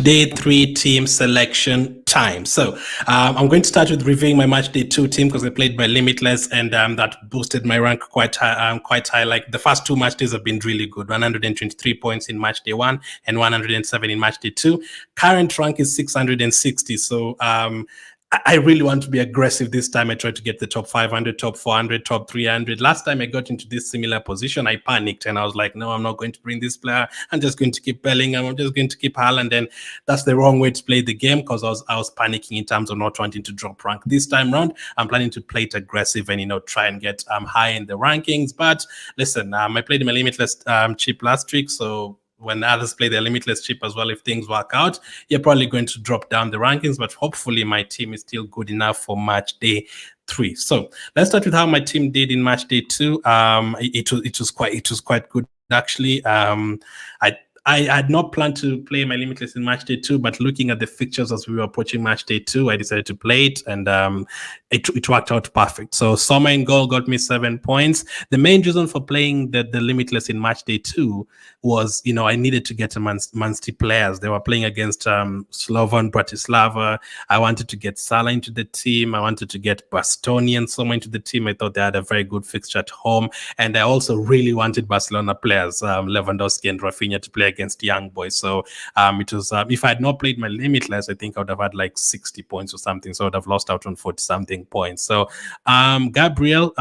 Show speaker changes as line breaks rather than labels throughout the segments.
day 3 team selection time. So I'm going to start with reviewing my match day 2 team because I played by Limitless, and that boosted my rank quite high. Like the first 2 match days have been really good. 123 points in match day 1 and 107 in match day 2. Current rank is 660. So I really want to be aggressive this time. I tried to get the top 500, top 400, top 300. Last time I got into this similar position, I panicked and I was like, no, I'm not going to bring this player. I'm just going to keep Bellingham. I'm just going to keep Haaland. And that's the wrong way to play the game because I was panicking in terms of not wanting to drop rank. This time round, I'm planning to play it aggressive and, try and get high in the rankings. But listen, I played my Limitless chip last week, so when others play their Limitless chip as well, if things work out, you're probably going to drop down the rankings, but hopefully my team is still good enough for match day 3. So let's start with how my team did in match day 2. It was quite good actually. I had not planned to play my Limitless in match day 2, but looking at the fixtures as we were approaching match day 2, I decided to play it, and it worked out perfect. So Sommer in goal got me 7 points. The main reason for playing the Limitless in match day 2 was, I needed to get a Man City players. They were playing against Slovan Bratislava. I wanted to get Salah into the team. I wanted to get Bastoni and Sommer into the team. I thought they had a very good fixture at home, and I also really wanted Barcelona players, Lewandowski and Rafinha, to play against young boys. So it was if I had not played my Limitless, I think I would have had like 60 points or something. So I would have lost out on 40 something points. So Gabriel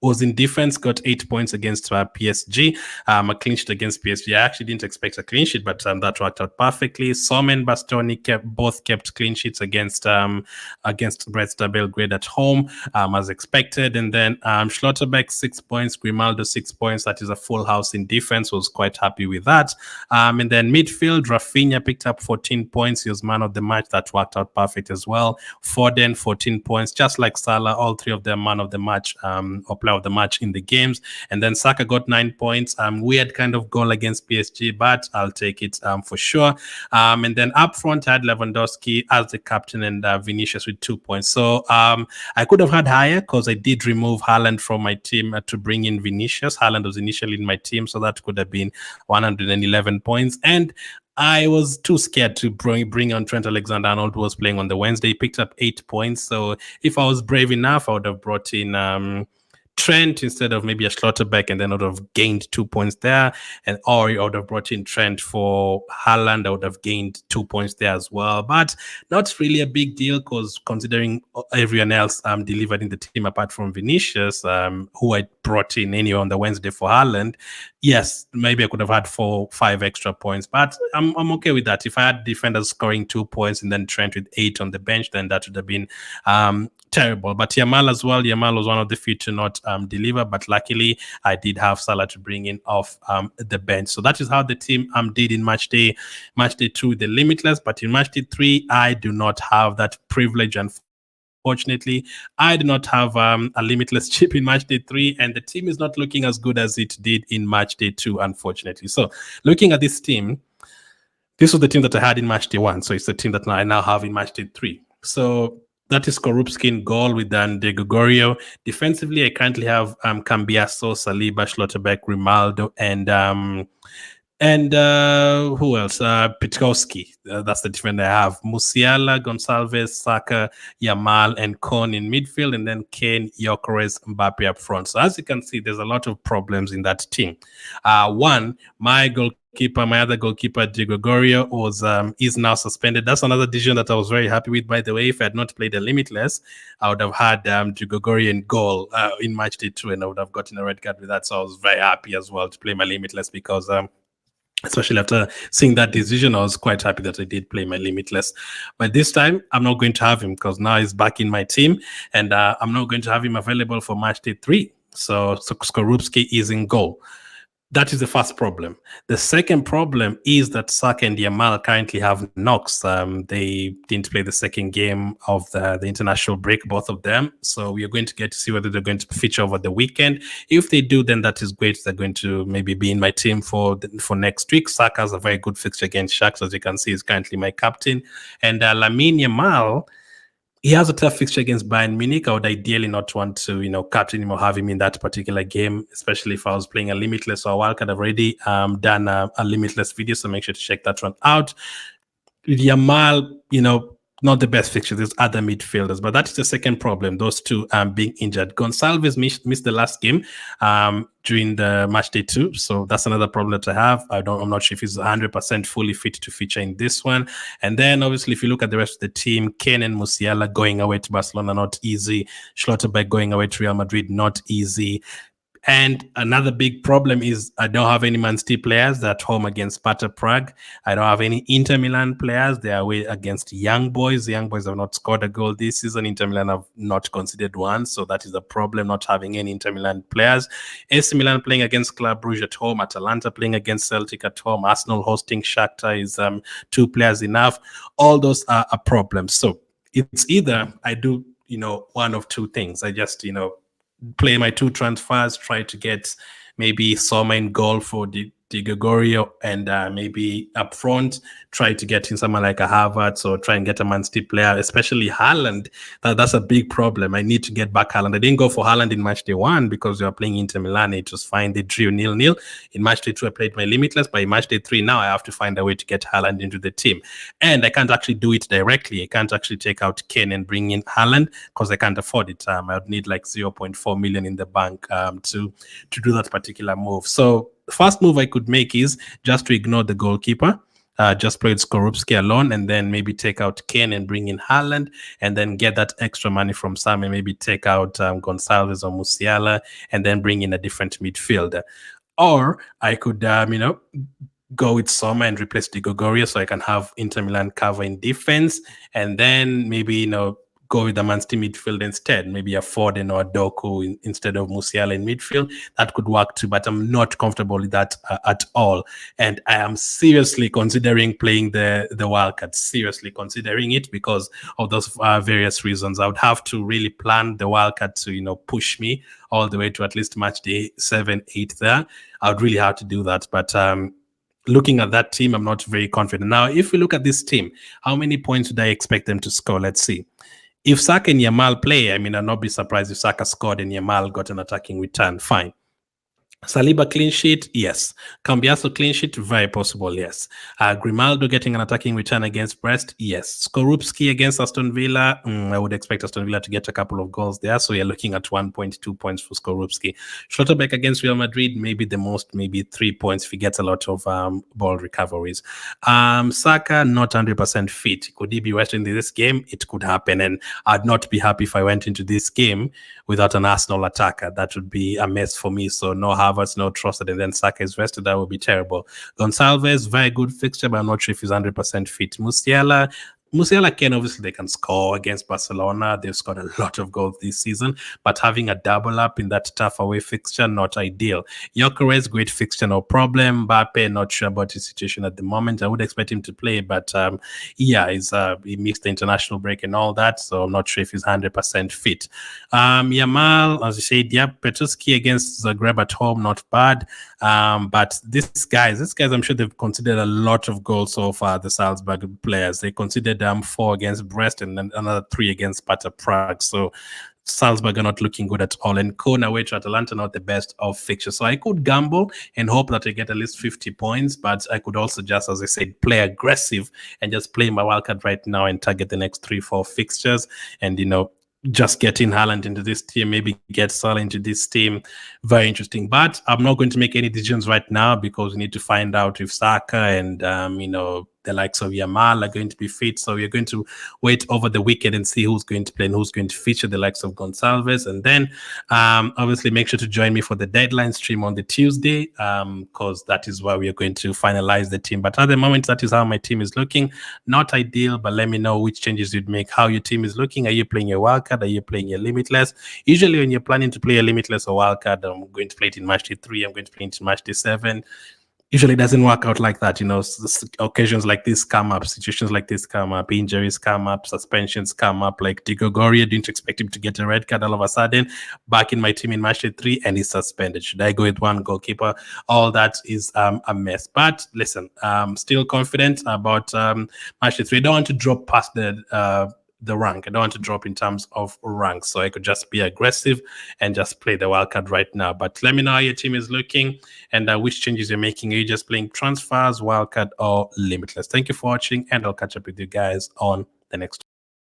was in defense, got 8 points against PSG. A clean sheet against PSG. I actually didn't expect a clean sheet, but that worked out perfectly. Sommer and Bastoni both kept clean sheets against Red Star Belgrade at home, as expected. And then Schlotterbeck 6 points, Grimaldo 6 points. That is a full house in defense. Was quite happy with that. And then midfield, Rafinha picked up 14 points. He was man of the match. That worked out perfect as well. Foden 14 points, just like Salah. All 3 of them man of the match or player of the match in the games. And then Saka got 9 points. Weird kind of goal against PSG, but I'll take it for sure. And then up front, I had Lewandowski as the captain and Vinicius with 2 points. So I could have had higher because I did remove Haaland from my team to bring in Vinicius. Haaland was initially in my team, so that could have been 111 points. And I was too scared to bring on Trent Alexander-Arnold, who was playing on the Wednesday. He picked up 8 points. So if I was brave enough, I would have brought in Trent instead of maybe a Schlotterbeck, and then I would have gained 2 points there. Or I would have brought in Trent for Haaland. I would have gained 2 points there as well. But not really a big deal because considering everyone else delivered in the team apart from Vinicius, who I brought in anyway on the Wednesday for Haaland, yes, maybe I could have had 4 or 5 extra points. But I'm okay with that. If I had defenders scoring 2 points and then Trent with 8 on the bench, then that would have been terrible. But Yamal as well. Yamal was one of the few to not deliver, but luckily I did have Salah to bring in off the bench. So that is how the team did in match day 2, the Limitless. But in match day 3, I do not have that privilege, and unfortunately, I do not have a Limitless chip in match day 3, and the team is not looking as good as it did in match day 2, unfortunately. So looking at this team, this was the team that I had in match day 1. So it's the team that I now have in match day 3. So that is Skorupski in goal with NFMFgw. Defensively, I currently have Cambiaso, Saliba, Schlotterbeck, Grimaldo, and who else? Pitkowski. That's the defender I have. Musiala, Gonçalves, Saka, Yamal, and Kon in midfield, and then Kane, Gyökeres, Mbappe up front. So as you can see, there's a lot of problems in that team. One, my other goalkeeper, Gregoriou, is now suspended. That's another decision that I was very happy with, by the way. If I had not played a Limitless, I would have had Gregoriou in goal in match day 2, and I would have gotten a red card with that. So I was very happy as well to play my Limitless because especially after seeing that decision, I was quite happy that I did play my Limitless. But this time, I'm not going to have him because now he's back in my team, and I'm not going to have him available for match day 3. So Skorupski is in goal. That is the first problem. The second problem is that Saka and Yamal currently have knocks. They didn't play the second game of the international break, both of them. So we are going to get to see whether they're going to feature over the weekend. If they do, then that is great. They're going to maybe be in my team for next week. Saka has a very good fixture against Sharks. As you can see, he's currently my captain. And Lamine Yamal, he has a tough fixture against Bayern Munich. I would ideally not want to, captain him or have him in that particular game, especially if I was playing a limitless or a wildcard. I've already done a limitless video, so make sure to check that one out. Yamal, not the best fixture. There's other midfielders, but that is the second problem. Those two being injured. Gonçalves missed the last game during the match day 2, so that's another problem that I have. I'm not sure if he's 100% fully fit to feature in this one. And then obviously, if you look at the rest of the team, Kane and Musiala going away to Barcelona, not easy. Schlotterbeck going away to Real Madrid, not easy. And another big problem is I don't have any Man City players. They're at home against Sparta Prague. I don't have any Inter Milan players. They are away against Young Boys. The Young Boys have not scored a goal this season. Inter Milan have not conceded one. So that is a problem, not having any Inter Milan players. AC Milan playing against Club Brugge at home. Atalanta playing against Celtic at home. Arsenal hosting Shakhtar is 2 players enough. All those are a problem. So it's either I do, one of 2 things. I just, play my 2 transfers, try to get maybe Soma in goal for the Gregorio, and maybe up front try to get in someone like a Havertz or try and get a Man City player, especially Haaland. That's a big problem. I need to get back Haaland. I didn't go for Haaland in match day 1 because we were playing Inter Milan. It was fine. They drew 0-0. In match day 2, I played my limitless, but in match day 3 now I have to find a way to get Haaland into the team. And I can't actually do it directly. I can't actually take out Kane and bring in Haaland because I can't afford it. I would need like 0.4 million in the bank to do that particular move. So the first move I could make is just to ignore the goalkeeper, just play with Skorupski alone, and then maybe take out Kane and bring in Haaland, and then get that extra money from Sam and maybe take out Gonçalves or Musiala, and then bring in a different midfielder. Or I could, go with Soma and replace Di Gregorio so I can have Inter Milan cover in defense, and then maybe, go with the Man City midfield instead, maybe a Foden or a Doku instead of Musiala in midfield. That could work too, but I'm not comfortable with that at all. And I am seriously considering playing the wildcard, seriously considering it because of those various reasons. I would have to really plan the wildcard to, push me all the way to at least match day 7, 8 there. I would really have to do that. But looking at that team, I'm not very confident. Now, if we look at this team, how many points would I expect them to score? Let's see. If Saka and Yamal play, I'll not be surprised if Saka scored and Yamal got an attacking return. Fine. Saliba clean sheet, yes. Cambiaso clean sheet, very possible, yes. Grimaldo getting an attacking return against Brest, yes. Skorupski against Aston Villa, I would expect Aston Villa to get a couple of goals there, so you're looking at 1.2 points for Skorupski. Schlotterbeck against Real Madrid, maybe 3 points if he gets a lot of ball recoveries. Saka, not 100% fit. Could he be resting in this game? It could happen, and I'd not be happy if I went into this game without an Arsenal attacker. That would be a mess for me, so no Havertz, no trusted, and then Saka is rested. That would be terrible. Gonçalves, very good fixture, but I'm not sure if he's 100% fit. Musiala can, obviously, they can score against Barcelona. They've scored a lot of goals this season, but having a double up in that tough away fixture, not ideal. Gyökeres, great fixture, no problem. Mbappe, not sure about his situation at the moment. I would expect him to play, but he missed the international break and all that, so I'm not sure if he's 100% fit. Yamal, as you said, Petruski against Zagreb at home, not bad. But these guys, I'm sure they've considered a lot of goals so far, the Salzburg players. They considered 4 against Brest and then another 3 against Sparta Prague. So Salzburg are not looking good at all. And Kona away to Atalanta, not the best of fixtures. So I could gamble and hope that I get at least 50 points, but I could also just, as I said, play aggressive and just play my wildcard right now and target the next 3-4 fixtures and, just getting Haaland into this team, maybe get Salah into this team. Very interesting. But I'm not going to make any decisions right now because we need to find out if Saka and, the likes of Yamal are going to be fit. So we're going to wait over the weekend and see who's going to play and who's going to feature, the likes of Gonçalves. And then obviously make sure to join me for the deadline stream on the Tuesday because that is where we are going to finalize the team. But at the moment, that is how my team is looking. Not ideal, but let me know which changes you'd make, how your team is looking. Are you playing your wildcard? Are you playing your limitless? Usually when you're planning to play a limitless or wildcard, I'm going to play it in match day 3. I'm going to play it in match day 7. Usually it doesn't work out like that. Occasions like this come up, situations like this come up, injuries come up, suspensions come up. Like Di Gregorio, didn't expect him to get a red card all of a sudden. Back in my team in match day 3 and he's suspended. Should I go with one goalkeeper? All that is a mess. But listen, I'm still confident about match day 3. I don't want to drop past the the rank. I don't want to drop in terms of rank. So I could just be aggressive and just play the wildcard right now. But let me know how your team is looking and which changes you're making. Are you just playing transfers, wildcard, or limitless? Thank you for watching, and I'll catch up with you guys on the next